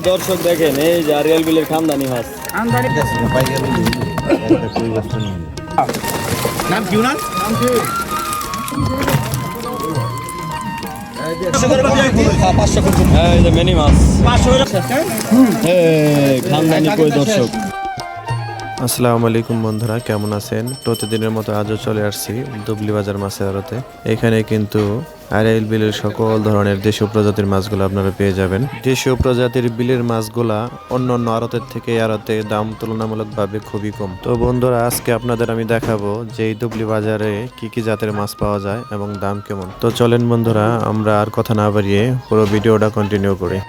দর্শক দেখেন এই যে আরিয়াল বিলের খামদানি মাছ। নাম কি ওনার? এই যে মিনি মাছ খামদানি কই দর্শক। আসসালামু আলাইকুম বন্ধুরা, কেমন আছেন? প্রতিদিনের মতো আজও চলে আসছি দুবলি বাজার মাছের আড়তে। এখানে কিন্তু আড়াইল বিলের সকল ধরনের দেশীয় প্রজাতির মাছগুলো আপনারা পেয়ে যাবেন। দেশীয় প্রজাতির বিলের মাছগুলা অন্য অন্য আড়তের থেকে আড়তে দাম তুলনামূলকভাবে খুবই কম। তো বন্ধুরা, আজকে আপনাদের আমি দেখাবো যে এই দুবলি বাজারে কি কি জাতের মাছ পাওয়া যায় এবং দাম কেমন। তো চলেন বন্ধুরা, আমরা আর কথা না বাড়িয়ে পুরো ভিডিওটা কন্টিনিউ করি।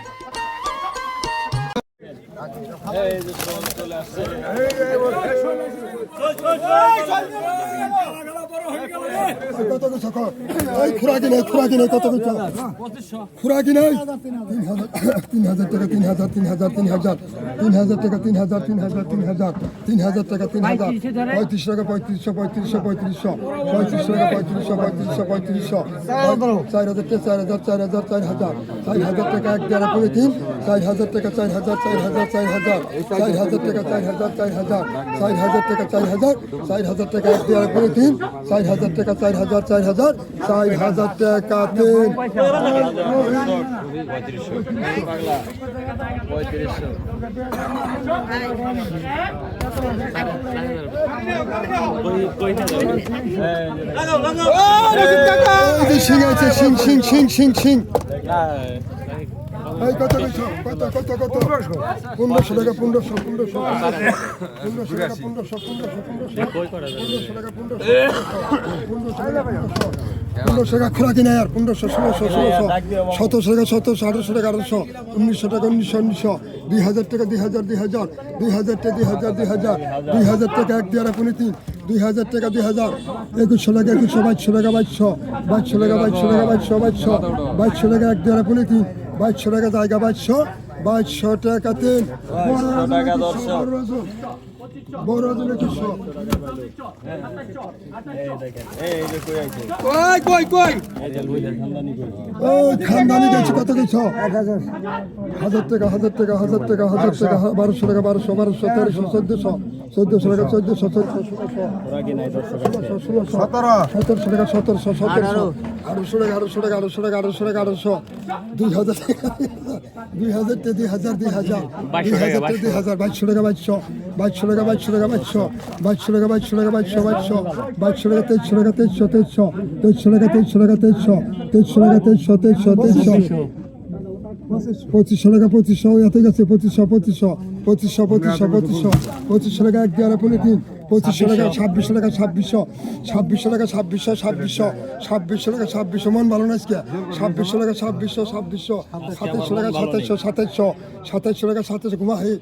খুরাকি নেই কত কিছু খুরাকি নেই 3,000 টাকা 3,000 3,000 3,000 3,000 টাকা 3,000 3,000 3,000 3,000 টাকা 3,000 35 টাকা 3500 3500 3500 টাকা 3500 3500 4,000 টাকা 4,000 4,000 4,000 4,000 টাকা 1 দেড় করে 3 4,000 টাকা 4,000 4,000 4,000 4,000 টাকা 4,000 4,000 4,000 টাকা 4,000 4,000 টাকা 1 দেড় করে 3 4,000 টাকা 4,000 4,000 4,000 টাকা 3 সিং আছে সিং সিং সিং সিং সিং এই কত কিছু কত কত কত 1500 টাকা 1500 1500 1500 টাকা 1500 1500 টাকা খোরাকি না আর 1500 1600 1700 টাকা 1700 1800 টাকা 1800 1900 টাকা 1900 2000 টাকা 2000 2000 2000 টাকা 2000 2000 2000 টাকা 1 দেড় পুনি 3 2000 টাকা 2000 2100 টাকা 2100 2200 টাকা 2200 2200 টাকা 2200 টাকা 2200 2200 টাকা 1 দেড় পুনি 3 2200 টাকা জায়গা 2200 টাকা 3 টাকা দর্শক বড় ওজনে 200 ওই খানদানি গেছে কত কিছু 1000 টাকা 1000 টাকা 1000 টাকা 1000 টাকা 1200 টাকা 1200 1300 1400 1400 টাকা 1400 1700 টাকা 1700 1800 টাকা 1800 টাকা 1800 টাকা 1800 টাকা 1800 2000 টাকা 2000 টাকা 2000 2000 2200 টাকা 2200 টাকা 2200 টাকা 2200 টাকা 2200 টাকা 2200 টাকা 2200 2200 টাকা 2300 টাকা 2300 2300 টাকা 2300 টাকা 2300 টাকা 2300 2500 টাকা 2500 এত গেছে 2500 টাকা 1 দেড় পুনি 3 2500 টাকা 2600 টাকা 2600 টাকা 2600 টাকা 2600 মন ভালো না আজকে 2600 টাকা 2600 2700 টাকা 2700 টাকা 2700 ঘুমা হে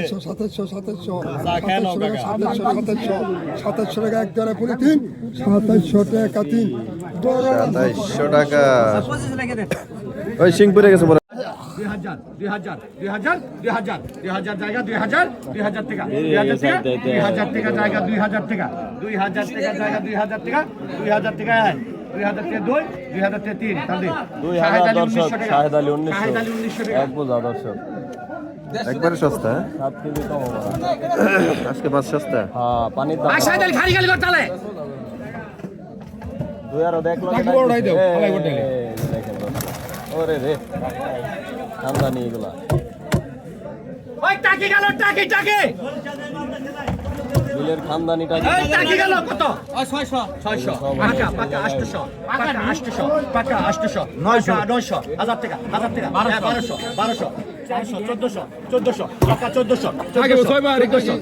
2700 টাকা 1 দেড় পুনি 3 2700 টাকা 3 2700 টাকা ওই সিং পড়ে গেছে 2000 জায়গা 2000 টাকা 2000 টাকা জায়গা 2000 টাকা 2000 জায়গা 2000 টাকা 2000 টাকা 2000 টাকা 2000 টাকা 3 তাহলে 2000 দর্শক শাহেদ আলী 1900 টাকা এক বোঝা দর্শক একবারে সস্তা 7 কেজি কম হবে আজকে মাছ সস্তা। হ্যাঁ পানির দাম শাহেদ আলী খালি খালি করতালে 2000 দেখ লাগে দেখেন ওরে রে খামদানি এগুলা ওই টাকি গেল টাকি বিলের খামদানিটা এই টাকি গেল কত 600 পাকা 800 পাকা 800 900 1000 টাকা 1200 1400 টাকা 1400 আগে 6 বার 1400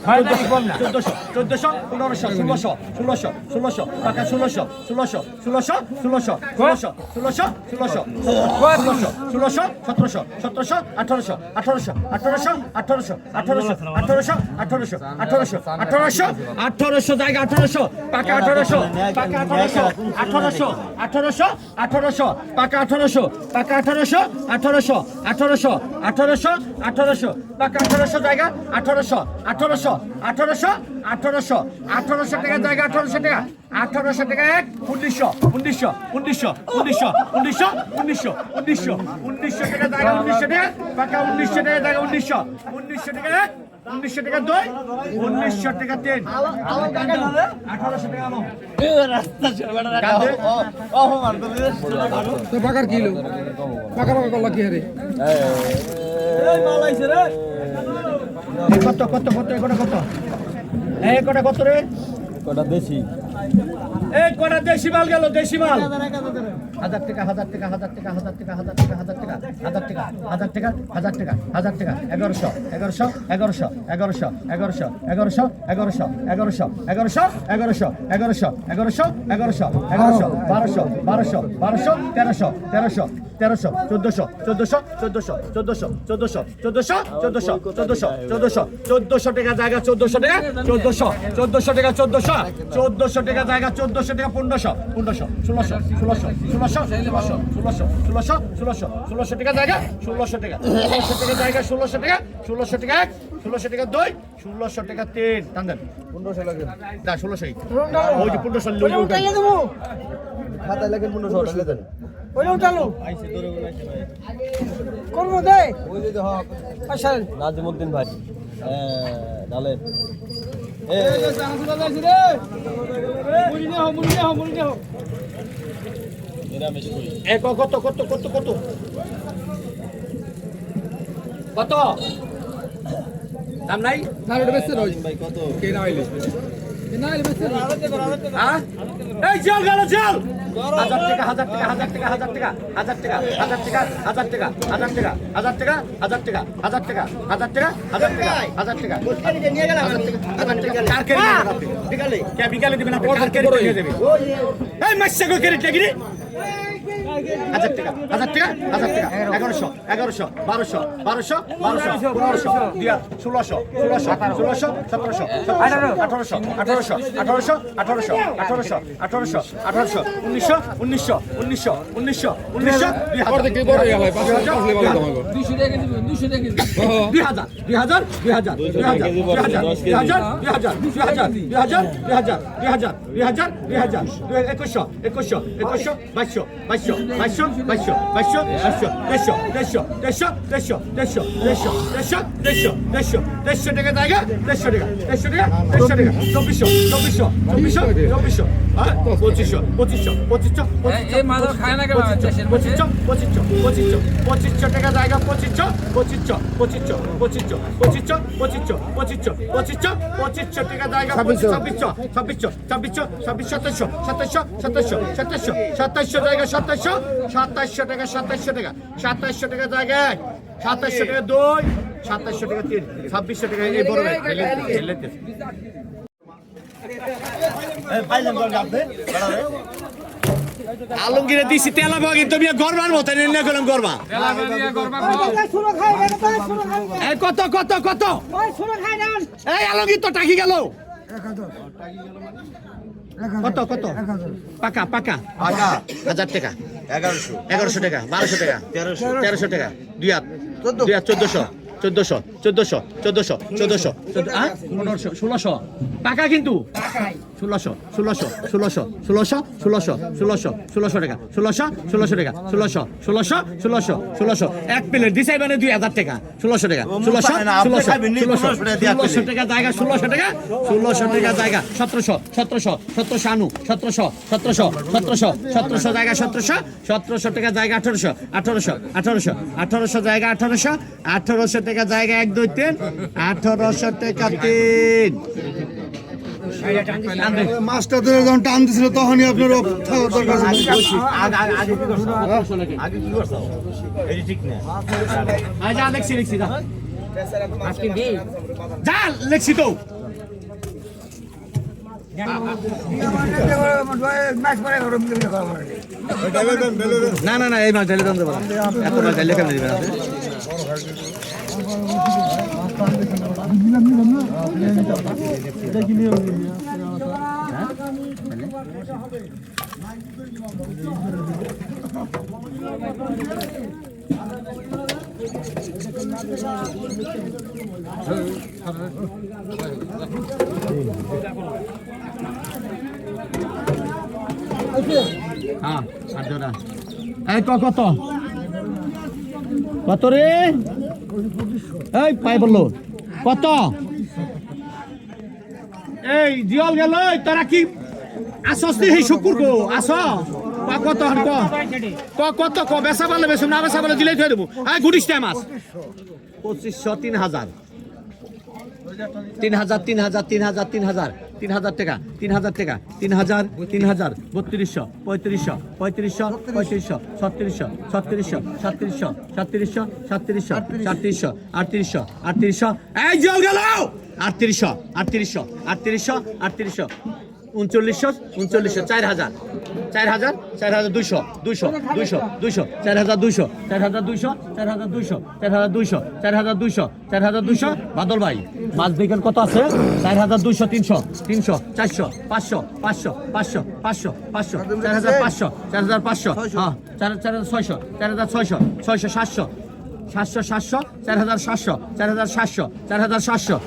1600 টাকা 1600 1800 জায়গা 1800 পাকা 1800 পাকা 1800 পাকা 1800 পাকা 1800 জায়গা 1800 টাকা জায়গা 1800 টাকা 1800 টাকা এক 1900 টাকা জায়গা 1900 টাকা পাকা 1900 টাকা জায়গা 1900 টাকা এক 1900 টাকা দুই 1900 টাকা তিন 1800 টাকা আনো তো পাকার কিলো পাকা পাকা কলা কি রে কত কত কত এই কটা কত রে কটা দেশি এই কটা দেশি মাল গেল দেশি মাল 1000 টাকা 1000 টাকা 1000 টাকা 1000 টাকা 1000 টাকা 1000 টাকা 1000 টাকা 1000 টাকা 1000 টাকা 1000 টাকা 1100 1100 1100 1100 1100 1100 1100 1100 1100 1100 1100 1100 1100 1100 1200 1200 1200 1300 1300 1400 1400 1400 1400 1400 1400 1400 1400 টাকা জায়গা 1400 টাকা 1400 1400 টাকা 1400 1400 টাকা জায়গা 1400 টাকা 1500 1500 1600 1600 1600 1600 টাকা জায়গা 1600 টাকা 1600 টাকা জায়গা 1600 টাকা 1600 টাকা এক 1600 টাকা দুই 1600 টাকা তিন টান দেন 1500 লাগে না 1600 ওই যে 1500 লই উঠাইলে দেবো খাতায় লাগেন 1500 টাকা দেন ওইটা উঠালো আইছে দরে গুলো আইছে ভাই করবো দে ওই যে দেখো আচ্ছা নাজিমউদ্দিন ভাই ডালে এক কত কত কত কত কত দাম নাই না ওটা বেশি রই ভাই কত কে না হইলে না হইলে বেশি হ্যাঁ এই চল গেল চল 1000 টাকা 1000 টাকা 1000 টাকা 1000 টাকা 1000 টাকা 1000 টাকা 1000 টাকা 1000 টাকা 1000 টাকা 1000 টাকা 1000 টাকা 1000 টাকা 1000 টাকা 1000 টাকা নিয়ে গেলাম 1000 টাকা কার কে বিকালে কে বিকালে দিবেন আপনি কার কে নিয়ে যাবেন এই মাসে কো কেটে টেগরি 1000 টাকা 1000 টাকা 1000 টাকা 1100 1100 1200 1200 1200 1500 দিয়া 1600 1600 1600 1700 1800 1800 1800 1800 1800 1800 1800 1900 1900 1900 1900 1900 অর্ধেক বড় হয়ে হয় 500 লেভেল তোমাকে 200 টাকা দিবেন 200 টাকা দিবেন 2000 2000 2000 টাকা জায়গা 150 টাকা 150 টাকা 150 টাকা 2400 এই মাদক খায় না কেন দেশের মধ্যে 2500 টাকা জায়গা 2500 টাকা জায়গা 2700 জায়গা 2700 টাকা 2700 টাকা জায়গা 2700 টাকা দুই 2700 টাকা তিন 2600 টাকা এই বড় আলমগীরে দিছি তেলা বাগি তুমি গরবার মত নিয়ে গেলাম গরবা এই কত কত কত এই আলমগীর তো টাকি গেল কত কত পাকা পাকা 1000 টাকা 1100 টাকা 1200 টাকা 1300 টাকা 1600 টাকা কিন্তু 1600 টাকা 1600 এক প্লেট দিছাই মানে 2000 টাকা 1600 টাকা 1600 টাকা জায়গা 1600 টাকা জায়গা 1700 আনু 1700 জায়গা 1700 টাকা জায়গা 1800 জায়গা 1800 টাকা জায়গা 1 2 3 1800 টাকা 3 মাছটা ধরে যখন টান দিছিল তখনই আপনার আগে কি করছ এই ঠিক না যা লেখছি যা লেখছি তো না এই মাছ ঢেলে দাম দেবো এত মাছ ঢেলে কেন দিবেন আপনি জোড়া এই কত কত রে এই পাই বললো কত এই জিয়ল গেল তোরা কি আসস্তি এই শুকুর গো আস কত কত ক বেসা বলে বেসুম না বেসা বলে দিলেই থই দেবো এই গুডিস টাইম আস 2500 3000 3000 টাকা 3000 টাকা 3000 3200 3500 3500 3600 3700 3700 3800 এই জল গেল 3800 3900 4000 4200 4200 বাদল ভাই মাছ বিকেল কত আছে 4200 300 400 500 4500 হ্যাঁ 4600 700 700 4700 4700 4700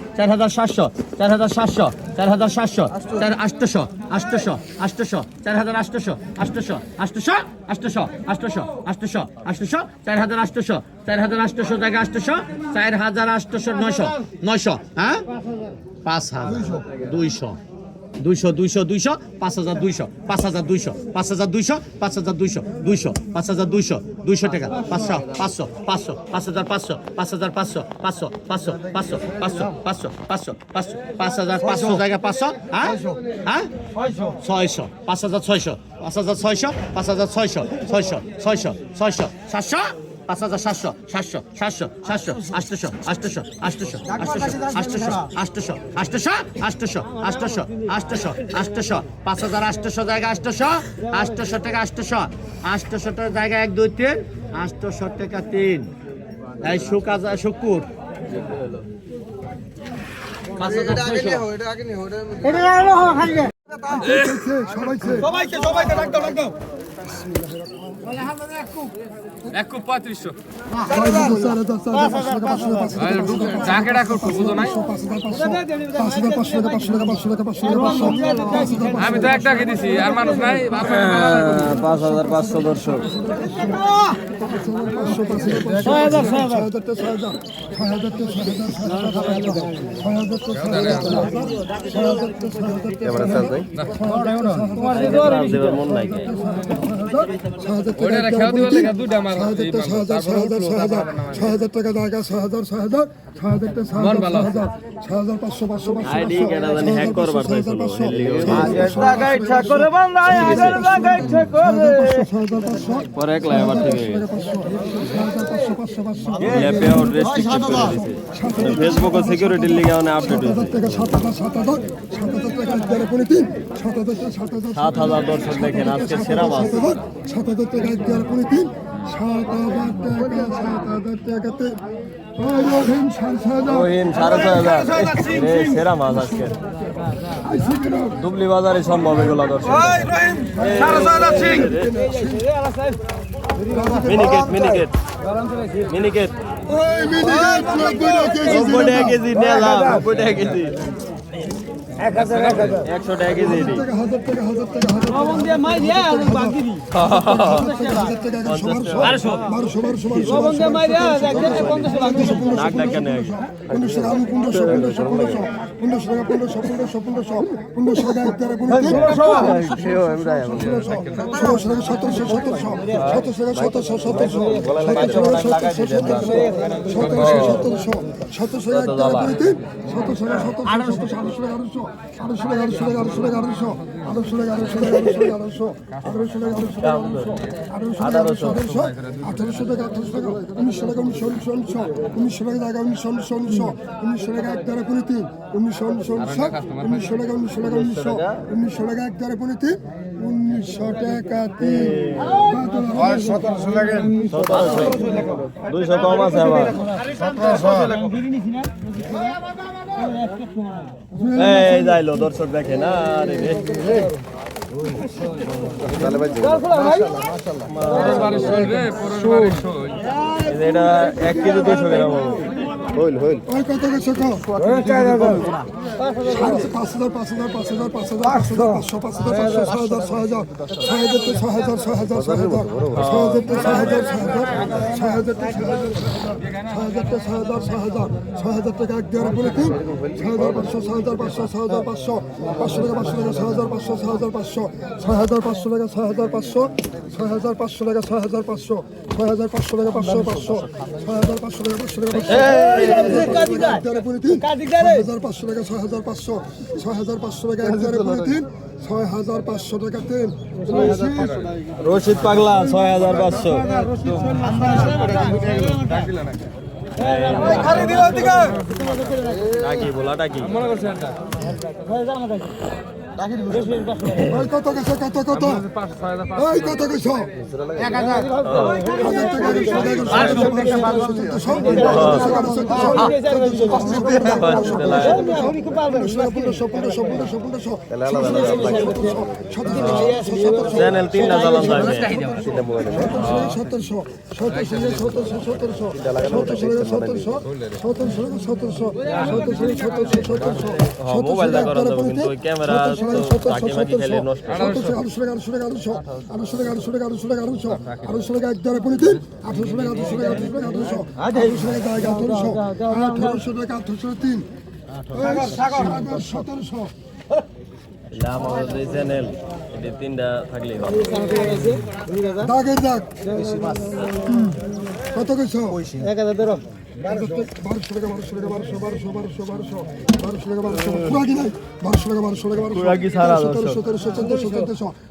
4700 4700 4700 4800 জায়গা 800 4800 900 হ্যাঁ 5200 5200 5200 টাকা 500 জায়গা 500 হ্যাঁ 600 5600 700 5700 জায়গা 800 টাকা 800 জায়গা 1 2 3 800 টাকা 3 এই শুকুর 3500 জাকেটা করবো বুঝো নাই আমি তো এক টাকা দিছি আর মানুষ নাই 5500 দর্শক মন নাই ওইটা খেয়াল দিবা লেখা দুইটা আমার 6000 টাকা জায়গা 6000 আইডি কেডা জানি হ্যাক করবার চাইছিল পরে একলা আবার থেকে অ্যাপে আর রেস্ট্রিক্টেড করে দিয়েছে ফেসবুকে সিকিউরিটির লিগে অনেক আপডেট হয়েছে 7000 দর্শক দেখেন আজকে সেরা মাছ 7000 টাকা 7000 টাকাতে রহিম 6500 সেরা মাছ আজকে দুবলি বাজারে সম্ভব এগুলো দর্শক মিনিকেট 90 টাকা কেজি নিয়ে যাও 90 টাকা কেজি 100 টাকা কেজি দুইশো কম আছে আবার এই যাইলো দর্শক দেখেন আরে এটা 1 কেজি 200 গ্রাম ওই কত গেছে কো 5,000 5,000 5,000 5,000 5,000 টাকা এক দেওয়ার পরে 6,500 6,500 6,500 500 টাকা 6,500 6,500 6,500 টাকা 6,500 6,500 টাকা 6,500 6,500 টাকা 500 500 6,500 টাকা 500 টাকা 6,500 টাকা 6,500 6,500 টাকা 1,3 6,500 টাকা 3 রশিদ পাগলা 6,500 ডাকি বলা ডাকি ওই কত গেছে কত কত ওই কত গেছে 1,000 চ্যানেল 3টা চালান যাবে 1700 মোবাইলটা করা যাবে কিন্তু ওই ক্যামেরা তাকে মাটি ফেলে নষ্ট 800 টাকা 800 টাকা 800 টাকা 800 টাকা 800 টাকা 800 টাকা এক দ্বারা পড়ে 800 টাকা 800 টাকা 800 টাকা 800 টাকা 1800 টাকা 3 1700 আমাদের এই চ্যানেল এই 3টা থাকলেই ভালো দাগের দাগ কত কইছো 1000 1200 টাকা 1200 টাকা 1200 পুরাকি নাই 1200 টাকা 1200 টাকা পুরাকি ছাড়া 1700 1500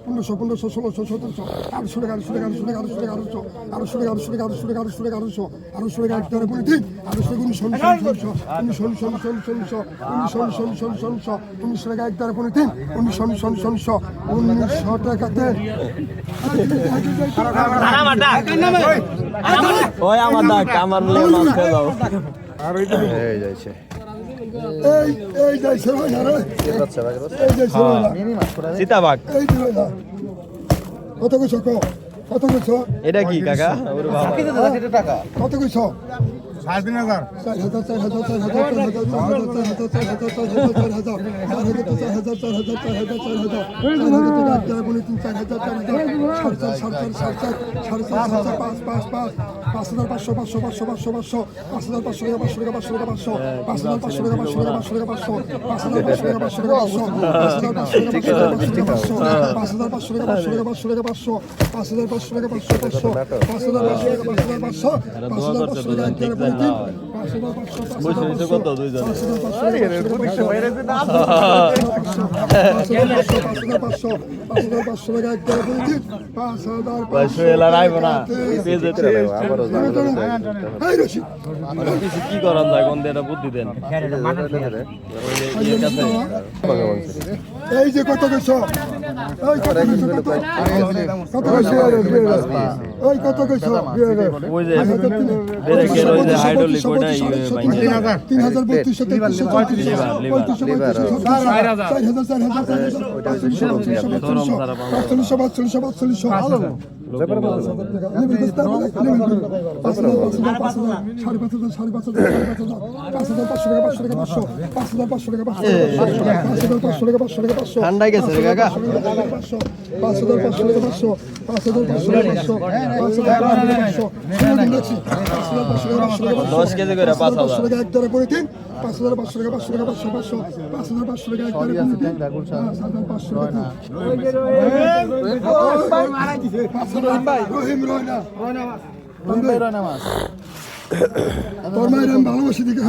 1600 1700 800 টাকা 800 টাকা 800 টাকা 800 টাকা 800 টাকা 800 টাকা 800 টাকা 800 টাকা 800 টাকা 800 টাকা পড়ে 800 টাকা 1900 টাকা এক দ্বারা পড়ে 1900 টাকাতে ওই আমার ডাক আমার লে মাছ খেয়ে যাও এই যাইছে এই যাইছে ভাই না রে এই যাইছে না সীতাবাগ এই দিবে না কত কইছো কত কইছো এটা কি কাকা ওরে বাবা কত কইছো 3,500 কত দুইজন কি করান যায় কোন দিয়ে বুদ্ধি দেন এই যে কত গেছো ওই কত গেছো কত গেছো ওই কত গেছো ওই যে ব্রেকের ওই যে হাইড্রোলিক ওটা 500 ঠান্ডায় গেছে রে কাকা 10 কেজি করে 5,000 এক ধরে পড়ে 5,500 টাকা 500 টাকা 500 5,500 টাকা এক ধরে পড়ে 5,500 টাকা রহিম রয়না তোর মায়ের আমি ভালোবাসি দেখে